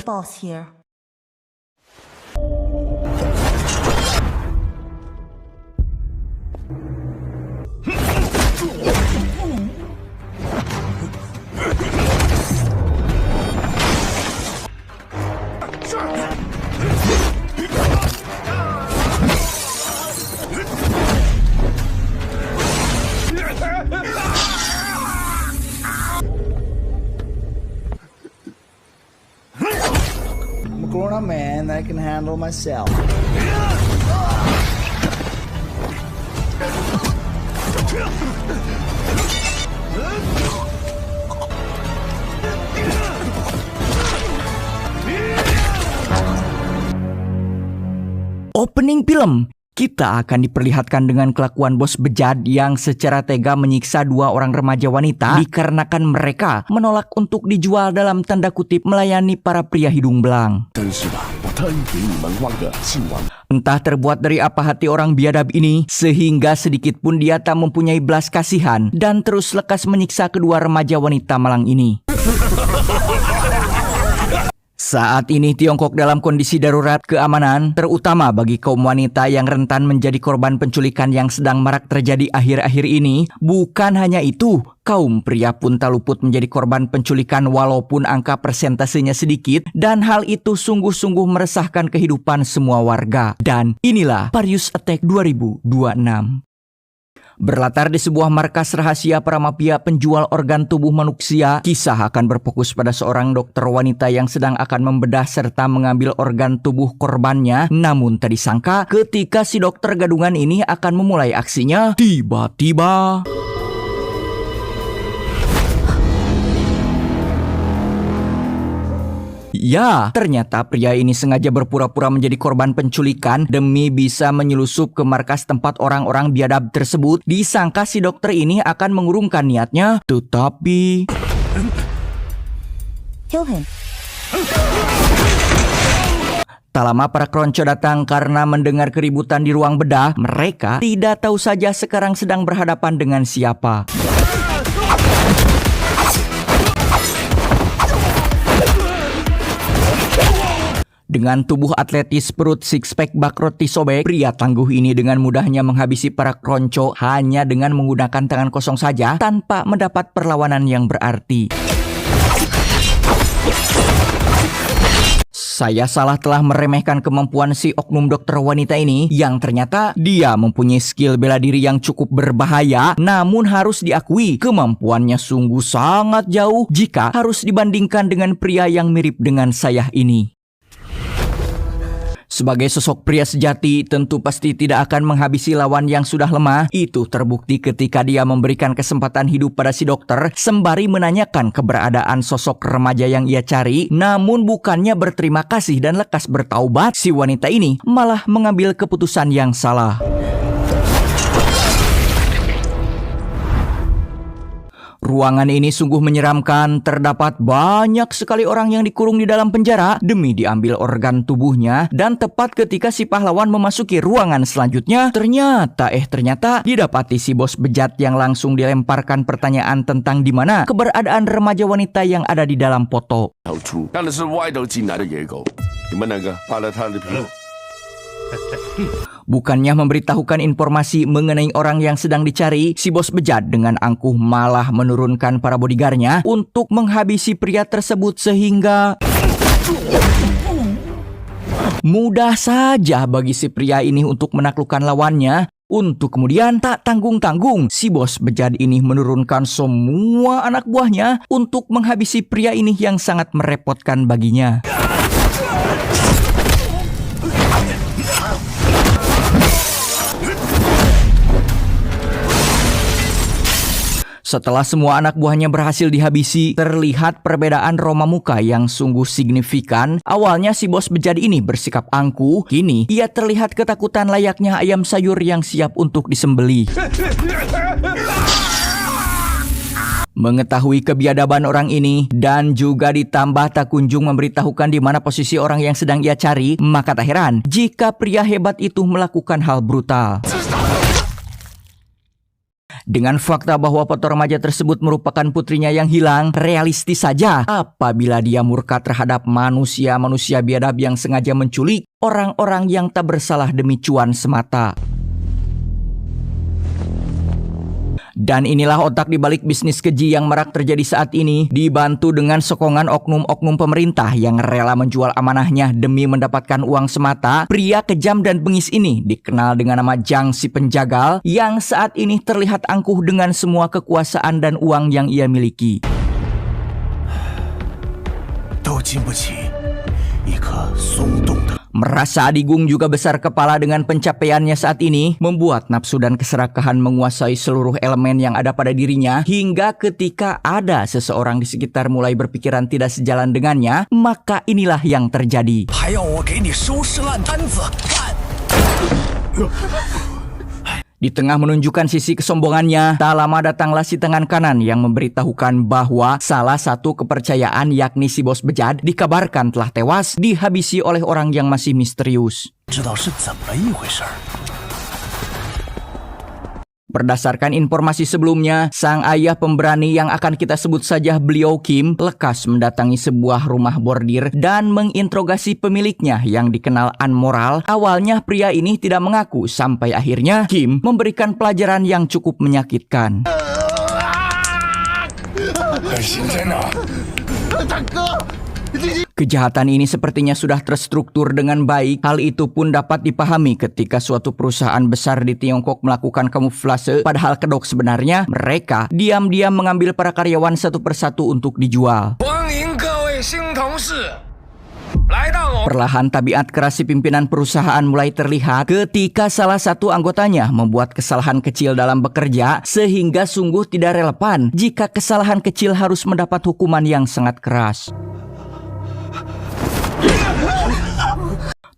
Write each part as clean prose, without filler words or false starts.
boss here. I'm a grown-up man that can handle myself. Opening film, kita akan diperlihatkan dengan kelakuan bos bejat yang secara tega menyiksa dua orang remaja wanita dikarenakan mereka menolak untuk dijual dalam tanda kutip melayani para pria hidung belang. Entah terbuat dari apa hati orang biadab ini, sehingga sedikit pun dia tak mempunyai belas kasihan dan terus lekas menyiksa kedua remaja wanita malang ini. Saat ini Tiongkok dalam kondisi darurat keamanan, terutama bagi kaum wanita yang rentan menjadi korban penculikan yang sedang marak terjadi akhir-akhir ini. Bukan hanya itu, kaum pria pun tak luput menjadi korban penculikan walaupun angka persentasenya sedikit, dan hal itu sungguh-sungguh meresahkan kehidupan semua warga. Dan inilah Parius Attack 2026. Berlatar di sebuah markas rahasia para mafia penjual organ tubuh manusia, kisah akan berfokus pada seorang dokter wanita yang sedang akan membedah serta mengambil organ tubuh korbannya. Namun tak disangka ketika si dokter gadungan ini akan memulai aksinya, tiba-tiba ya, ternyata pria ini sengaja berpura-pura menjadi korban penculikan demi bisa menyelusup ke markas tempat orang-orang biadab tersebut. Disangka si dokter ini akan mengurungkan niatnya, tetapi Kill him. tak lama para kronco datang karena mendengar keributan di ruang bedah. Mereka tidak tahu saja sekarang sedang berhadapan dengan siapa. Dengan tubuh atletis, perut six pack bak roti sobek, pria tangguh ini dengan mudahnya menghabisi para kronco hanya dengan menggunakan tangan kosong saja tanpa mendapat perlawanan yang berarti. Saya salah telah meremehkan kemampuan si oknum dokter wanita ini yang ternyata dia mempunyai skill bela diri yang cukup berbahaya. Namun harus diakui kemampuannya sungguh sangat jauh jika harus dibandingkan dengan pria yang mirip dengan saya ini. Sebagai sosok pria sejati, tentu pasti tidak akan menghabisi lawan yang sudah lemah. Itu terbukti ketika dia memberikan kesempatan hidup pada si dokter sembari menanyakan keberadaan sosok remaja yang ia cari. Namun bukannya berterima kasih dan lekas bertaubat, si wanita ini malah mengambil keputusan yang salah. Ruangan ini sungguh menyeramkan, terdapat banyak sekali orang yang dikurung di dalam penjara demi diambil organ tubuhnya. Dan tepat ketika si pahlawan memasuki ruangan selanjutnya, ternyata didapati si bos bejat yang langsung dilemparkan pertanyaan tentang di mana keberadaan remaja wanita yang ada di dalam foto. Bukannya memberitahukan informasi mengenai orang yang sedang dicari, si bos bejat dengan angkuh malah menurunkan para bodyguardnya untuk menghabisi pria tersebut sehingga mudah saja bagi si pria ini untuk menaklukkan lawannya. Untuk kemudian tak tanggung-tanggung, si bos bejat ini menurunkan semua anak buahnya untuk menghabisi pria ini yang sangat merepotkan baginya. Setelah semua anak buahnya berhasil dihabisi, terlihat perbedaan roma muka yang sungguh signifikan. Awalnya si bos bejat ini bersikap angkuh, kini ia terlihat ketakutan layaknya ayam sayur yang siap untuk disembelih. Mengetahui kebiadaban orang ini dan juga ditambah tak kunjung memberitahukan di mana posisi orang yang sedang ia cari, maka tak heran jika pria hebat itu melakukan hal brutal. Dengan fakta bahwa foto remaja tersebut merupakan putrinya yang hilang, realistis saja apabila dia murka terhadap manusia-manusia biadab yang sengaja menculik orang-orang yang tak bersalah demi cuan semata. Dan inilah otak di balik bisnis keji yang marak terjadi saat ini, dibantu dengan sokongan oknum-oknum pemerintah yang rela menjual amanahnya demi mendapatkan uang semata. Pria kejam dan bengis ini dikenal dengan nama Jang si Penjagal yang saat ini terlihat angkuh dengan semua kekuasaan dan uang yang ia miliki. Merasa Adigung juga besar kepala dengan pencapaiannya saat ini, membuat nafsu dan keserakahan menguasai seluruh elemen yang ada pada dirinya, hingga ketika ada seseorang di sekitar mulai berpikiran tidak sejalan dengannya, maka inilah yang terjadi. Di tengah menunjukkan sisi kesombongannya, tak lama datanglah si tangan kanan yang memberitahukan bahwa salah satu kepercayaan yakni si bos bejat dikabarkan telah tewas dihabisi oleh orang yang masih misterius. Berdasarkan informasi sebelumnya, sang ayah pemberani yang akan kita sebut saja beliau Kim lekas mendatangi sebuah rumah bordir dan menginterogasi pemiliknya yang dikenal unmoral. Awalnya pria ini tidak mengaku sampai akhirnya Kim memberikan pelajaran yang cukup menyakitkan. Kejahatan ini sepertinya sudah terstruktur dengan baik. Hal itu pun dapat dipahami ketika suatu perusahaan besar di Tiongkok melakukan kamuflase, padahal kedok sebenarnya mereka diam-diam mengambil para karyawan satu persatu untuk dijual. Perlahan tabiat keras si pimpinan perusahaan mulai terlihat ketika salah satu anggotanya membuat kesalahan kecil dalam bekerja, sehingga sungguh tidak relevan jika kesalahan kecil harus mendapat hukuman yang sangat keras.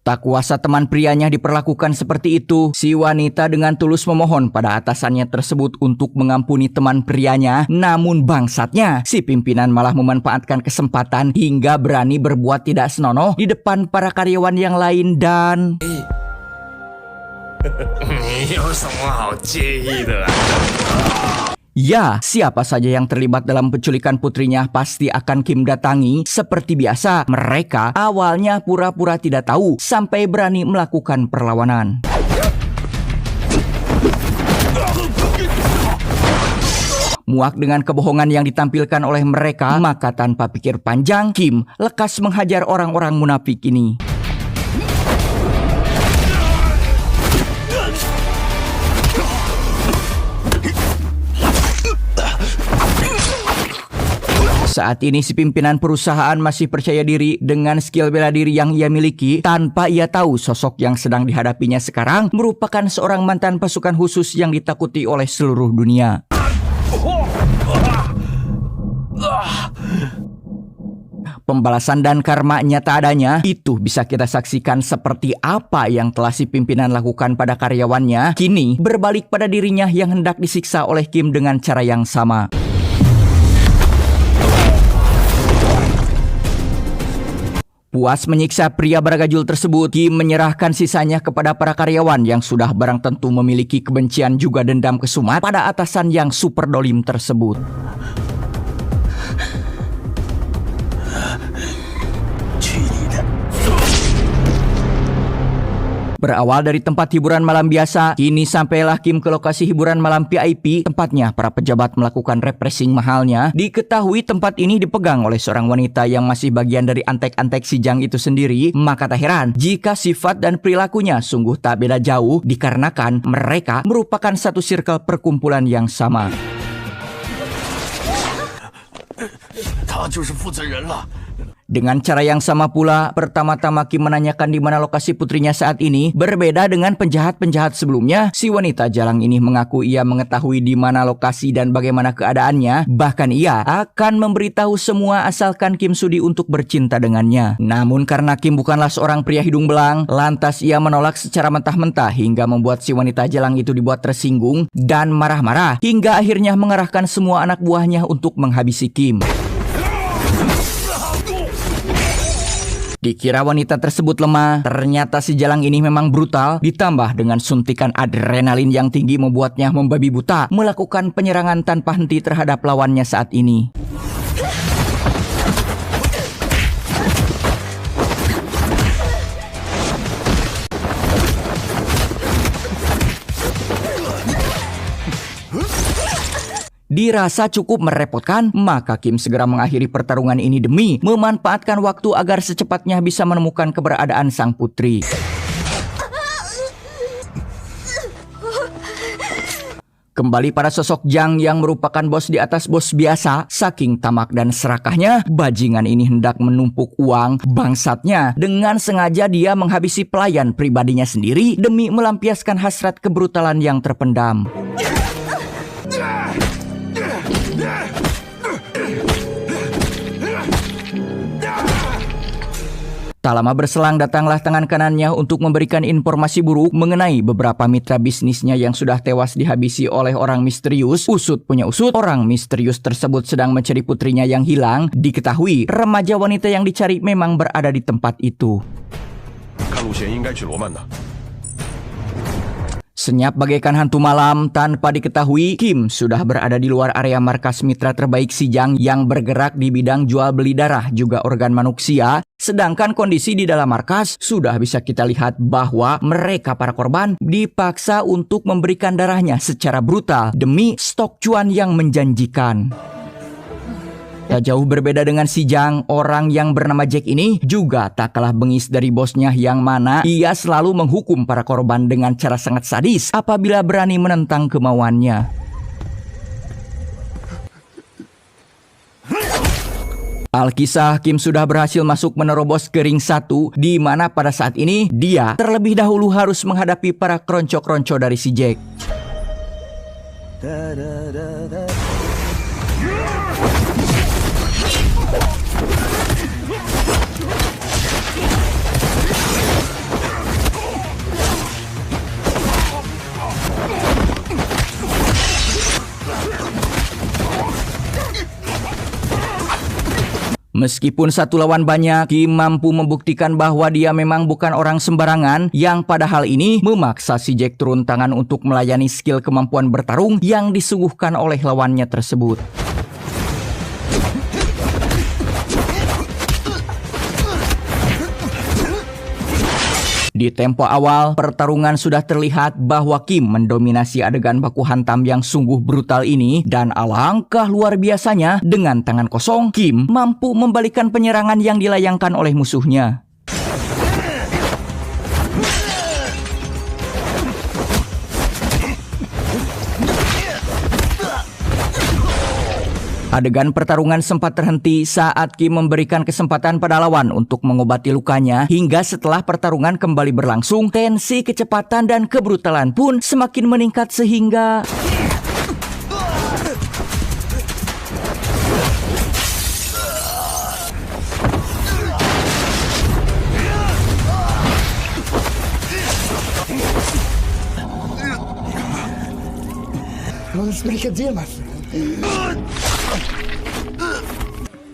Tak kuasa teman prianya diperlakukan seperti itu, si wanita dengan tulus memohon pada atasannya tersebut untuk mengampuni teman prianya. Namun bangsatnya, si pimpinan malah memanfaatkan kesempatan hingga berani berbuat tidak senonoh di depan para karyawan yang lain dan... Ya, siapa saja yang terlibat dalam penculikan putrinya pasti akan Kim datangi. Seperti biasa, mereka awalnya pura-pura tidak tahu sampai berani melakukan perlawanan. Muak dengan kebohongan yang ditampilkan oleh mereka, maka tanpa pikir panjang, Kim lekas menghajar orang-orang munafik ini. Saat ini si pimpinan perusahaan masih percaya diri dengan skill bela diri yang ia miliki, tanpa ia tahu sosok yang sedang dihadapinya sekarang merupakan seorang mantan pasukan khusus yang ditakuti oleh seluruh dunia. Pembalasan dan karma nyata adanya, itu bisa kita saksikan seperti apa yang telah si pimpinan lakukan pada karyawannya, kini berbalik pada dirinya yang hendak disiksa oleh Kim dengan cara yang sama. Puas menyiksa pria baragajul tersebut, Kim menyerahkan sisanya kepada para karyawan yang sudah barang tentu memiliki kebencian juga dendam kesumat pada atasan yang super dolim tersebut. Berawal dari tempat hiburan malam biasa, kini sampailah Kim ke lokasi hiburan malam VIP, tempatnya para pejabat melakukan refreshing mahalnya. Diketahui tempat ini dipegang oleh seorang wanita yang masih bagian dari antek-antek si Jang itu sendiri, maka tak heran jika sifat dan perilakunya sungguh tak beda jauh dikarenakan mereka merupakan satu circle perkumpulan yang sama. Dengan cara yang sama pula, pertama-tama Kim menanyakan di mana lokasi putrinya saat ini. Berbeda dengan penjahat-penjahat sebelumnya, si wanita jalang ini mengaku ia mengetahui di mana lokasi dan bagaimana keadaannya. Bahkan ia akan memberitahu semua asalkan Kim sudi untuk bercinta dengannya. Namun karena Kim bukanlah seorang pria hidung belang, lantas ia menolak secara mentah-mentah hingga membuat si wanita jalang itu dibuat tersinggung dan marah-marah hingga akhirnya mengerahkan semua anak buahnya untuk menghabisi Kim. Dikira wanita tersebut lemah, ternyata si Jalang ini memang brutal, ditambah dengan suntikan adrenalin yang tinggi membuatnya membabi buta, melakukan penyerangan tanpa henti terhadap lawannya saat ini. Dirasa cukup merepotkan, maka Kim segera mengakhiri pertarungan ini demi memanfaatkan waktu agar secepatnya bisa menemukan keberadaan sang putri. Kembali pada sosok Jang yang merupakan bos di atas bos biasa, saking tamak dan serakahnya, bajingan ini hendak menumpuk uang bangsatnya. Dengan sengaja dia menghabisi pelayan pribadinya sendiri demi melampiaskan hasrat kebrutalan yang terpendam. Tak lama berselang datanglah tangan kanannya untuk memberikan informasi buruk mengenai beberapa mitra bisnisnya yang sudah tewas dihabisi oleh orang misterius. Usut punya usut, orang misterius tersebut sedang mencari putrinya yang hilang. Diketahui remaja wanita yang dicari memang berada di tempat itu. Senyap bagaikan hantu malam, tanpa diketahui, Kim sudah berada di luar area markas mitra terbaik si Jang yang bergerak di bidang jual beli darah juga organ manusia. Sedangkan kondisi di dalam markas sudah bisa kita lihat bahwa mereka para korban dipaksa untuk memberikan darahnya secara brutal demi stok cuan yang menjanjikan. Tak jauh berbeda dengan si Jang, orang yang bernama Jack ini juga tak kalah bengis dari bosnya yang mana ia selalu menghukum para korban dengan cara sangat sadis apabila berani menentang kemauannya. Alkisah, Kim sudah berhasil masuk menerobos ke ring 1, di mana pada saat ini dia terlebih dahulu harus menghadapi para kronco-kronco dari si Jack. Meskipun satu lawan banyak, Kim mampu membuktikan bahwa dia memang bukan orang sembarangan yang pada hal ini memaksa si Jack turun tangan untuk melayani skill kemampuan bertarung yang disuguhkan oleh lawannya tersebut. Di tempo awal, pertarungan sudah terlihat bahwa Kim mendominasi adegan baku hantam yang sungguh brutal ini dan alangkah luar biasanya, dengan tangan kosong, Kim mampu membalikan penyerangan yang dilayangkan oleh musuhnya. Adegan pertarungan sempat terhenti saat Kim memberikan kesempatan pada lawan untuk mengobati lukanya, hingga setelah pertarungan kembali berlangsung, tensi, kecepatan, dan kebrutalan pun semakin meningkat sehingga...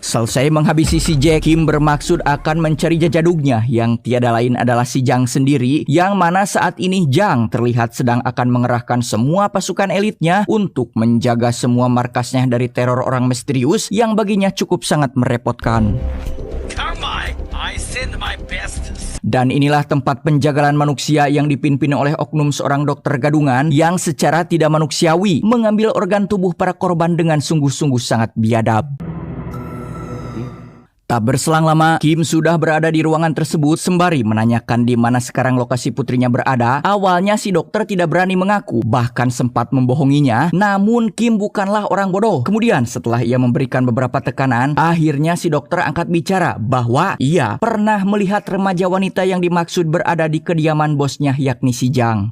Selesai menghabisi si Jack, Kim bermaksud akan mencari jajadugnya yang tiada lain adalah si Jang sendiri, yang mana saat ini Jang terlihat sedang akan mengerahkan semua pasukan elitnya untuk menjaga semua markasnya dari teror orang misterius yang baginya cukup sangat merepotkan. Dan inilah tempat penjagalan manusia yang dipimpin oleh oknum seorang dokter gadungan yang secara tidak manusiawi mengambil organ tubuh para korban dengan sungguh-sungguh sangat biadab. Tak berselang lama, Kim sudah berada di ruangan tersebut sembari menanyakan di mana sekarang lokasi putrinya berada. Awalnya si dokter tidak berani mengaku, bahkan sempat membohonginya. Namun Kim bukanlah orang bodoh. Kemudian setelah ia memberikan beberapa tekanan, akhirnya si dokter angkat bicara bahwa ia pernah melihat remaja wanita yang dimaksud berada di kediaman bosnya, yakni si Jang.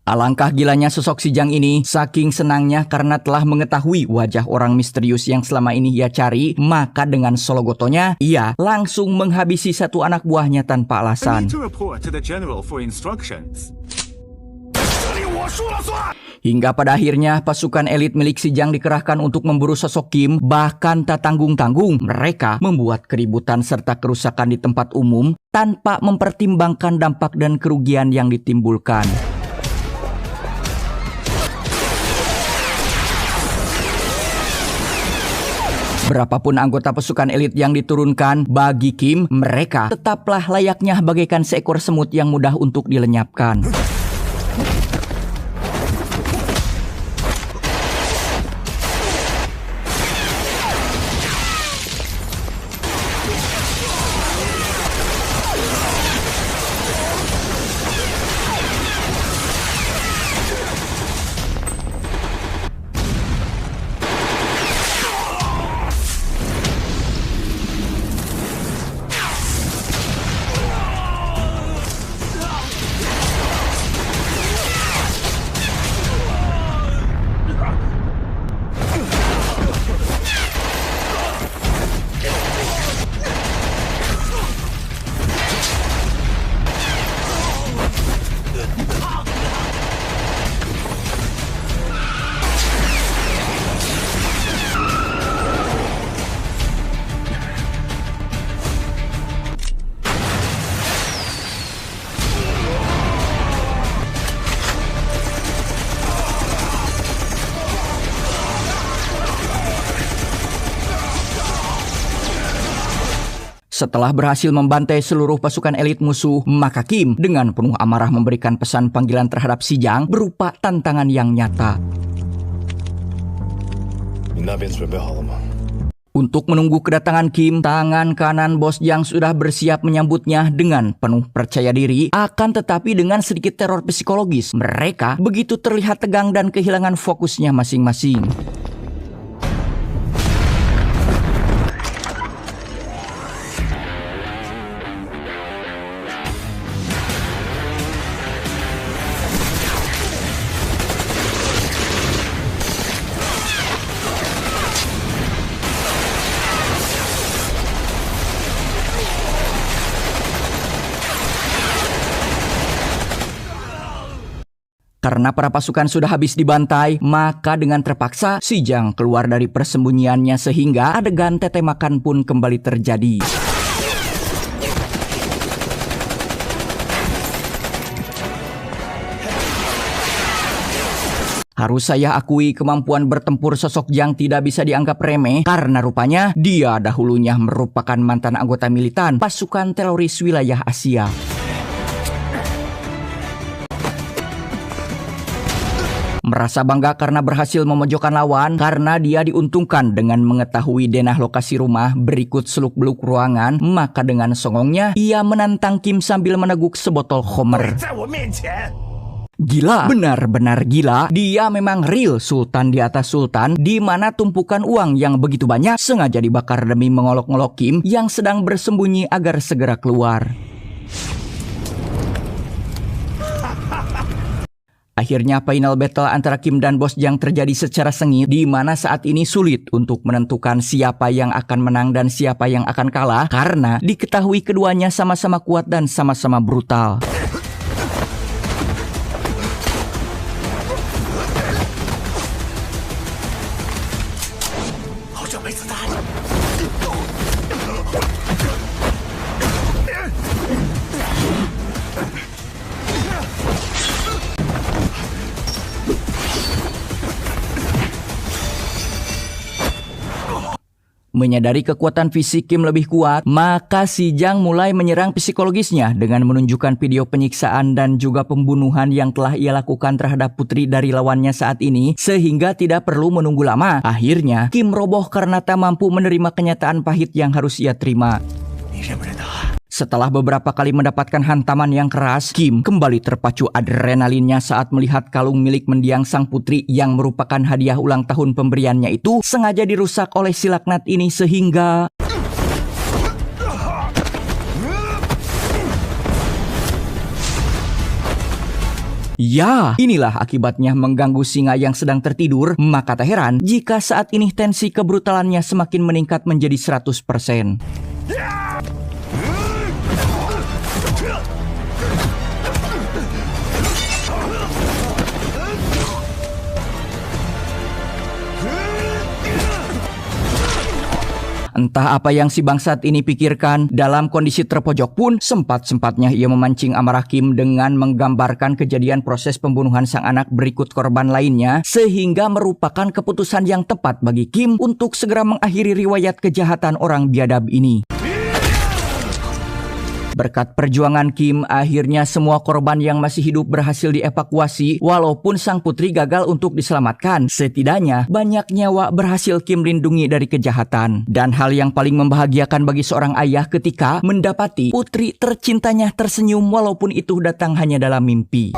Alangkah gilanya sosok si Jang ini, saking senangnya karena telah mengetahui wajah orang misterius yang selama ini ia cari, maka dengan sologotonya, ia langsung menghabisi satu anak buahnya tanpa alasan. Hingga pada akhirnya pasukan elit milik Si Jiang dikerahkan untuk memburu sosok Kim. Bahkan tak tanggung-tanggung mereka membuat keributan serta kerusakan di tempat umum tanpa mempertimbangkan dampak dan kerugian yang ditimbulkan. Berapapun anggota pasukan elit yang diturunkan, bagi Kim, mereka tetaplah layaknya bagaikan seekor semut yang mudah untuk dilenyapkan. Setelah berhasil membantai seluruh pasukan elit musuh, maka Kim dengan penuh amarah memberikan pesan panggilan terhadap Si Jiang berupa tantangan yang nyata. Untuk menunggu kedatangan Kim, tangan kanan bos Jiang sudah bersiap menyambutnya dengan penuh percaya diri. Akan tetapi dengan sedikit teror psikologis, mereka begitu terlihat tegang dan kehilangan fokusnya masing-masing. Karena para pasukan sudah habis dibantai, maka dengan terpaksa Si Jiang keluar dari persembunyiannya sehingga adegan tetemakan pun kembali terjadi. Harus saya akui kemampuan bertempur sosok Jiang tidak bisa dianggap remeh karena rupanya dia dahulunya merupakan mantan anggota militan pasukan teroris wilayah Asia. Merasa bangga karena berhasil memojokkan lawan, karena dia diuntungkan dengan mengetahui denah lokasi rumah berikut seluk-beluk ruangan, maka dengan songongnya ia menantang Kim sambil meneguk sebotol Homer. Gila, benar-benar gila. Dia memang real sultan di atas sultan, di mana tumpukan uang yang begitu banyak sengaja dibakar demi mengolok-ngolok Kim yang sedang bersembunyi agar segera keluar. Akhirnya final battle antara Kim dan bos Jiang terjadi secara sengit, di mana saat ini sulit untuk menentukan siapa yang akan menang dan siapa yang akan kalah karena diketahui keduanya sama-sama kuat dan sama-sama brutal. Menyadari kekuatan fisik Kim lebih kuat, maka Si Jiang mulai menyerang psikologisnya dengan menunjukkan video penyiksaan dan juga pembunuhan yang telah ia lakukan terhadap putri dari lawannya saat ini, sehingga tidak perlu menunggu lama. Akhirnya, Kim roboh karena tak mampu menerima kenyataan pahit yang harus ia terima. Setelah beberapa kali mendapatkan hantaman yang keras, Kim kembali terpacu adrenalinnya saat melihat kalung milik mendiang sang putri yang merupakan hadiah ulang tahun pemberiannya itu sengaja dirusak oleh si laknat ini sehingga... Ya, inilah akibatnya mengganggu singa yang sedang tertidur, maka tak heran jika saat ini tensi kebrutalannya semakin meningkat menjadi 100%. Entah apa yang si bangsat ini pikirkan, dalam kondisi terpojok pun sempat-sempatnya ia memancing amarah Kim dengan menggambarkan kejadian proses pembunuhan sang anak berikut korban lainnya, sehingga merupakan keputusan yang tepat bagi Kim untuk segera mengakhiri riwayat kejahatan orang biadab ini. Berkat perjuangan Kim, akhirnya semua korban yang masih hidup berhasil dievakuasi walaupun sang putri gagal untuk diselamatkan. Setidaknya banyak nyawa berhasil Kim lindungi dari kejahatan. Dan hal yang paling membahagiakan bagi seorang ayah ketika mendapati putri tercintanya tersenyum walaupun itu datang hanya dalam mimpi.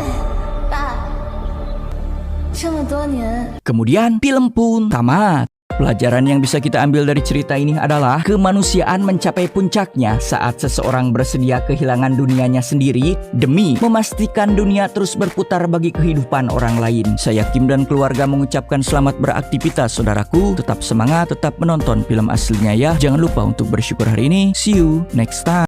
Kemudian film pun tamat. Pelajaran yang bisa kita ambil dari cerita ini adalah kemanusiaan mencapai puncaknya saat seseorang bersedia kehilangan dunianya sendiri demi memastikan dunia terus berputar bagi kehidupan orang lain. Saya Kim dan keluarga mengucapkan selamat beraktivitas saudaraku. Tetap semangat, tetap menonton film aslinya ya. Jangan lupa untuk bersyukur hari ini. See you next time.